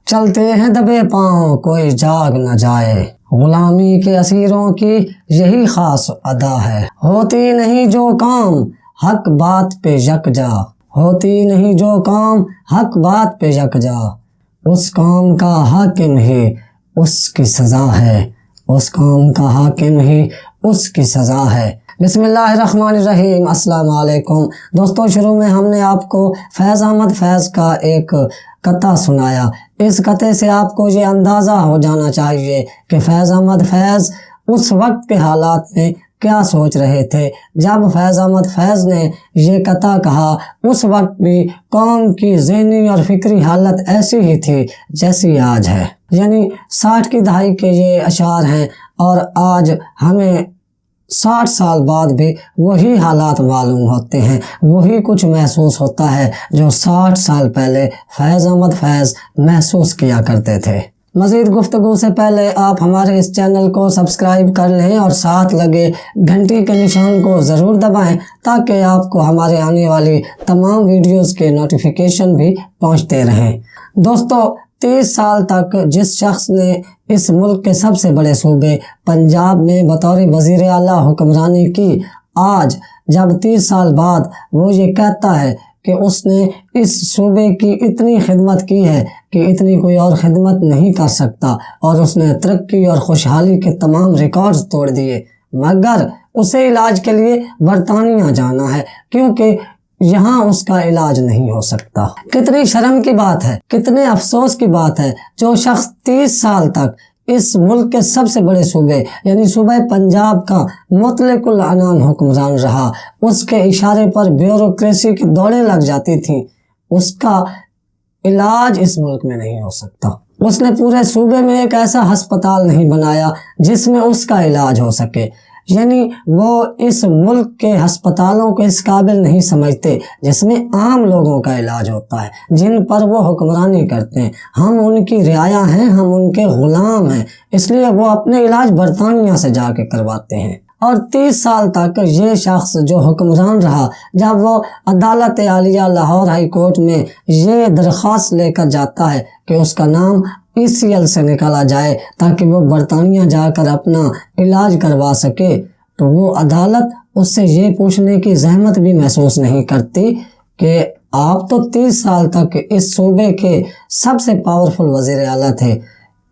چلتے ہیں دبے پاؤں کوئی جاگ نہ جائے، غلامی کے اسیروں کی یہی خاص ادا ہے۔ ہوتی نہیں جو کام حق بات پہ یکجا، ہوتی نہیں جو کام حق بات پہ یکجا، اس قوم کا حاکم ہی اس کی سزا ہے، اس قوم کا حاکم ہی اس کی سزا ہے۔ بسم اللہ الرحمن الرحیم۔ السلام علیکم دوستو، شروع میں ہم نے آپ کو فیض احمد فیض کا ایک قطعہ سنایا۔ اس قطعے سے آپ کو یہ اندازہ ہو جانا چاہیے کہ فیض احمد فیض اس وقت کے حالات میں کیا سوچ رہے تھے۔ جب فیض احمد فیض نے یہ قطعہ کہا اس وقت بھی قوم کی ذہنی اور فکری حالت ایسی ہی تھی جیسی آج ہے، یعنی 60 کی دہائی کے یہ اشعار ہیں اور آج ہمیں 60 سال بعد بھی وہی حالات معلوم ہوتے ہیں، وہی کچھ محسوس ہوتا ہے جو 60 سال پہلے فیض احمد فیض محسوس کیا کرتے تھے۔ مزید گفتگو سے پہلے آپ ہمارے اس چینل کو سبسکرائب کر لیں اور ساتھ لگے گھنٹی کے نشان کو ضرور دبائیں تاکہ آپ کو ہمارے آنے والی تمام ویڈیوز کے نوٹیفیکیشن بھی پہنچتے رہیں۔ دوستو، 30 سال تک جس شخص نے اس ملک کے سب سے بڑے صوبے پنجاب میں بطور وزیر اعلیٰ حکمرانی کی، آج جب 30 سال بعد وہ یہ کہتا ہے کہ اس نے اس صوبے کی اتنی خدمت کی ہے کہ اتنی کوئی اور خدمت نہیں کر سکتا، اور اس نے ترقی اور خوشحالی کے تمام ریکارڈز توڑ دیے، مگر اسے علاج کے لیے برطانیہ جانا ہے کیونکہ یہاں اس کا علاج نہیں ہو سکتا۔ کتنی شرم کی بات ہے، کتنے افسوس کی بات ہے، جو شخص 30 سال تک اس ملک کے سب سے بڑے صوبے یعنی صوبہ پنجاب کا مطلق العنان حکمران رہا، اس کے اشارے پر بیوروکریسی کی دوڑیں لگ جاتی تھیں، اس کا علاج اس ملک میں نہیں ہو سکتا۔ اس نے پورے صوبے میں ایک ایسا ہسپتال نہیں بنایا جس میں اس کا علاج ہو سکے، یعنی وہ اس ملک کے ہسپتالوں کو اس قابل نہیں سمجھتے جس میں عام لوگوں کا علاج ہوتا ہے، جن پر وہ حکمرانی کرتے ہیں۔ ہم ان کی رعایا ہیں، ہم ان کے غلام ہیں، اس لیے وہ اپنے علاج برطانیہ سے جا کے کرواتے ہیں۔ اور 30 سال تک یہ شخص جو حکمران رہا، جب وہ عدالت عالیہ لاہور ہائی کورٹ میں یہ درخواست لے کر جاتا ہے کہ اس کا نام ECL سے نکالا جائے تاکہ وہ برطانیہ جا کر اپنا علاج کروا سکے، تو وہ عدالت اس سے یہ پوچھنے کی زحمت بھی محسوس نہیں کرتی کہ آپ تو 30 سال تک اس صوبے کے سب سے پاورفل وزیر اعلیٰ تھے،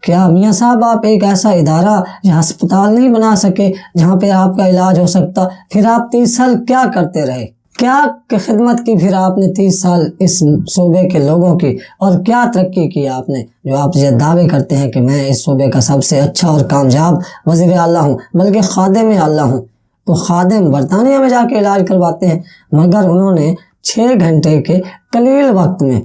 کیا میاں صاحب آپ ایک ایسا ادارہ یا ہسپتال نہیں بنا سکے جہاں پہ آپ کا علاج ہو سکتا؟ پھر آپ 30 سال کیا کرتے رہے؟ کیا خدمت کی پھر آپ نے 30 سال اس صوبے کے لوگوں کی، اور کیا ترقی کی آپ نے جو آپ یہ دعوے کرتے ہیں کہ میں اس صوبے کا سب سے اچھا اور کامیاب وزیر اعلیٰ ہوں بلکہ خادم اعلیٰ ہوں؟ تو خادم برطانیہ میں جا کے علاج کرواتے ہیں، مگر انہوں نے 6 گھنٹے کے قلیل وقت میں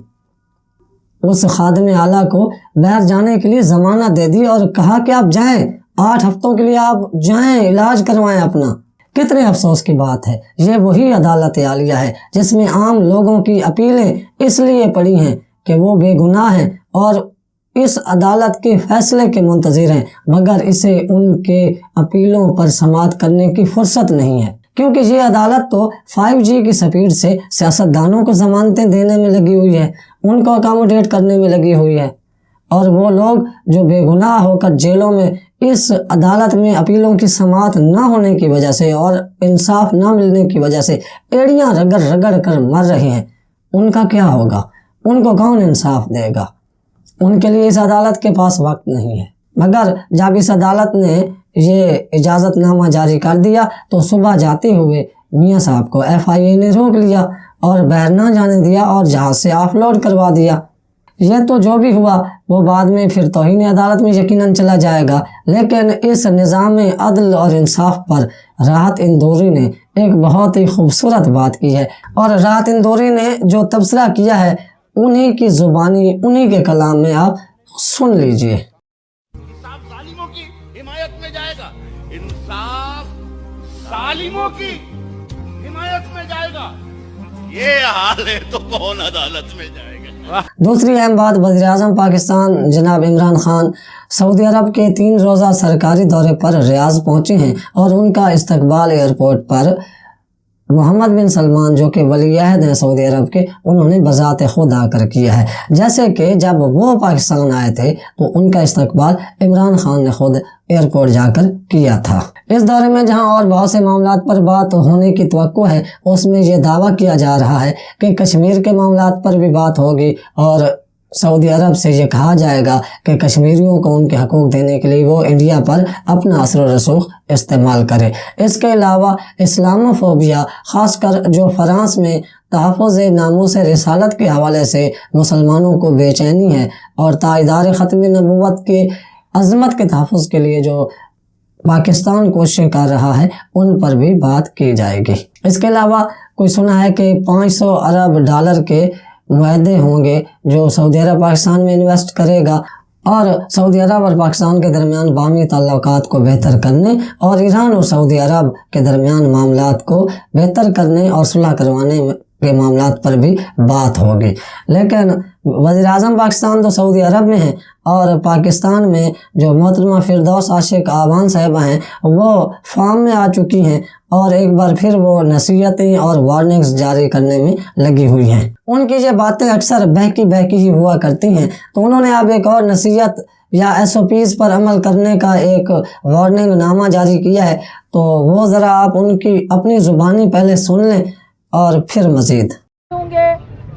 اس خادم اعلیٰ کو باہر جانے کے لیے ضمانت دے دی اور کہا کہ آپ جائیں، 8 ہفتوں کے لیے آپ جائیں، علاج کروائیں اپنا۔ کتنے افسوس کی بات ہے، یہ وہی عدالت عالیہ ہے جس میں عام لوگوں کی اپیلیں اس لیے پڑی ہیں کہ وہ بے گناہ ہیں اور اس عدالت کے فیصلے کے منتظر ہیں، مگر اسے ان کے اپیلوں پر سماعت کرنے کی فرصت نہیں ہے، کیونکہ یہ عدالت تو 5G کی سپیڈ سے سیاستدانوں کو ضمانتیں دینے میں لگی ہوئی ہے، ان کو اکاموڈیٹ کرنے میں لگی ہوئی ہے، اور وہ لوگ جو بے گناہ ہو کر جیلوں میں اس عدالت میں اپیلوں کی سماعت نہ ہونے کی وجہ سے اور انصاف نہ ملنے کی وجہ سے ایڑیاں رگڑ رگڑ کر مر رہے ہیں، ان کا کیا ہوگا؟ ان کو کون انصاف دے گا؟ ان کے لیے اس عدالت کے پاس وقت نہیں ہے۔ مگر جب اس عدالت نے یہ اجازت نامہ جاری کر دیا تو صبح جاتے ہوئے میاں صاحب کو FIA نے روک لیا اور باہر نہ جانے دیا اور جہاز سے آف لوڈ کروا دیا۔ یہ تو جو بھی ہوا وہ بعد میں پھر توہین عدالت میں یقیناً چلا جائے گا، لیکن اس نظام عدل اور انصاف پر راحت اندوری نے ایک بہت ہی خوبصورت بات کی ہے، اور راحت اندوری نے جو تبصرہ کیا ہے انہی کی زبانی، انہی کے کلام میں آپ سن لیجئے۔ انصاف ظالموں کی حمایت میں جائے گا، انصاف ظالموں کی حمایت میں جائے گا، یہ حال ہے تو کون عدالت میں جائے گا؟ دوسری اہم بات، وزیر اعظم پاکستان جناب عمران خان سعودی عرب کے 3 روزہ سرکاری دورے پر ریاض پہنچے ہیں اور ان کا استقبال ایئرپورٹ پر محمد بن سلمان جو کہ ولی عہد ہیں سعودی عرب کے، انہوں نے بذات خود آ کر کیا ہے، جیسے کہ جب وہ پاکستان آئے تھے تو ان کا استقبال عمران خان نے خود ایئرپورٹ جا کر کیا تھا۔ اس دورے میں جہاں اور بہت سے معاملات پر بات ہونے کی توقع ہے، اس میں یہ دعویٰ کیا جا رہا ہے کہ کشمیر کے معاملات پر بھی بات ہوگی اور سعودی عرب سے یہ کہا جائے گا کہ کشمیریوں کو ان کے حقوق دینے کے لیے وہ انڈیا پر اپنا اثر و رسوخ استعمال کرے۔ اس کے علاوہ اسلاموفوبیا، خاص کر جو فرانس میں تحفظ ناموس رسالت کے حوالے سے مسلمانوں کو بے چینی ہے، اور تائیدار ختم نبوت کے عظمت کے تحفظ کے لیے جو پاکستان کوششیں کر رہا ہے، ان پر بھی بات کی جائے گی۔ اس کے علاوہ کوئی سنا ہے کہ 500 ارب ڈالر کے معاہدے ہوں گے جو سعودی عرب پاکستان میں انویسٹ کرے گا، اور سعودی عرب اور پاکستان کے درمیان باہمی تعلقات کو بہتر کرنے اور ایران اور سعودی عرب کے درمیان معاملات کو بہتر کرنے اور صلح کروانے کے معاملات پر بھی بات ہوگی۔ لیکن وزیر اعظم پاکستان تو سعودی عرب میں ہیں، اور پاکستان میں جو محترمہ فردوس عاشق آبان صاحبہ ہیں وہ فارم میں آ چکی ہیں، اور ایک بار پھر وہ نصیحتیں اور وارننگز جاری کرنے میں لگی ہوئی ہیں۔ ان کی یہ باتیں اکثر بہکی ہی ہوا کرتی ہیں، تو انہوں نے اب ایک اور نصیحت یا SOPs پر عمل کرنے کا ایک وارننگ نامہ جاری کیا ہے، تو وہ ذرا آپ ان کی اپنی زبانی پہلے سن لیں اور پھر مزید۔ ہوں گے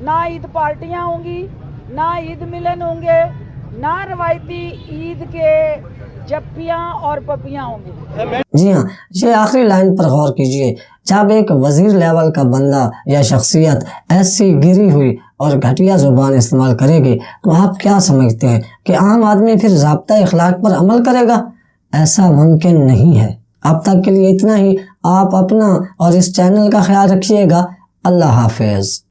نہ عید پارٹیاں ہوں گی، نہ عید ملن ہوں گے، نہ روایتی عید کے جپیاں اور پپیاں ہوں گی۔ جی ہاں، یہ آخری لائن پر غور کیجئے۔ جب ایک وزیر لیول کا بندہ یا شخصیت ایسی گری ہوئی اور گھٹیا زبان استعمال کرے گی تو آپ کیا سمجھتے ہیں کہ عام آدمی پھر ضابطہ اخلاق پر عمل کرے گا؟ ایسا ممکن نہیں ہے۔ اب تک کے لیے اتنا ہی۔ آپ اپنا اور اس چینل کا خیال رکھیے گا۔ اللہ حافظ۔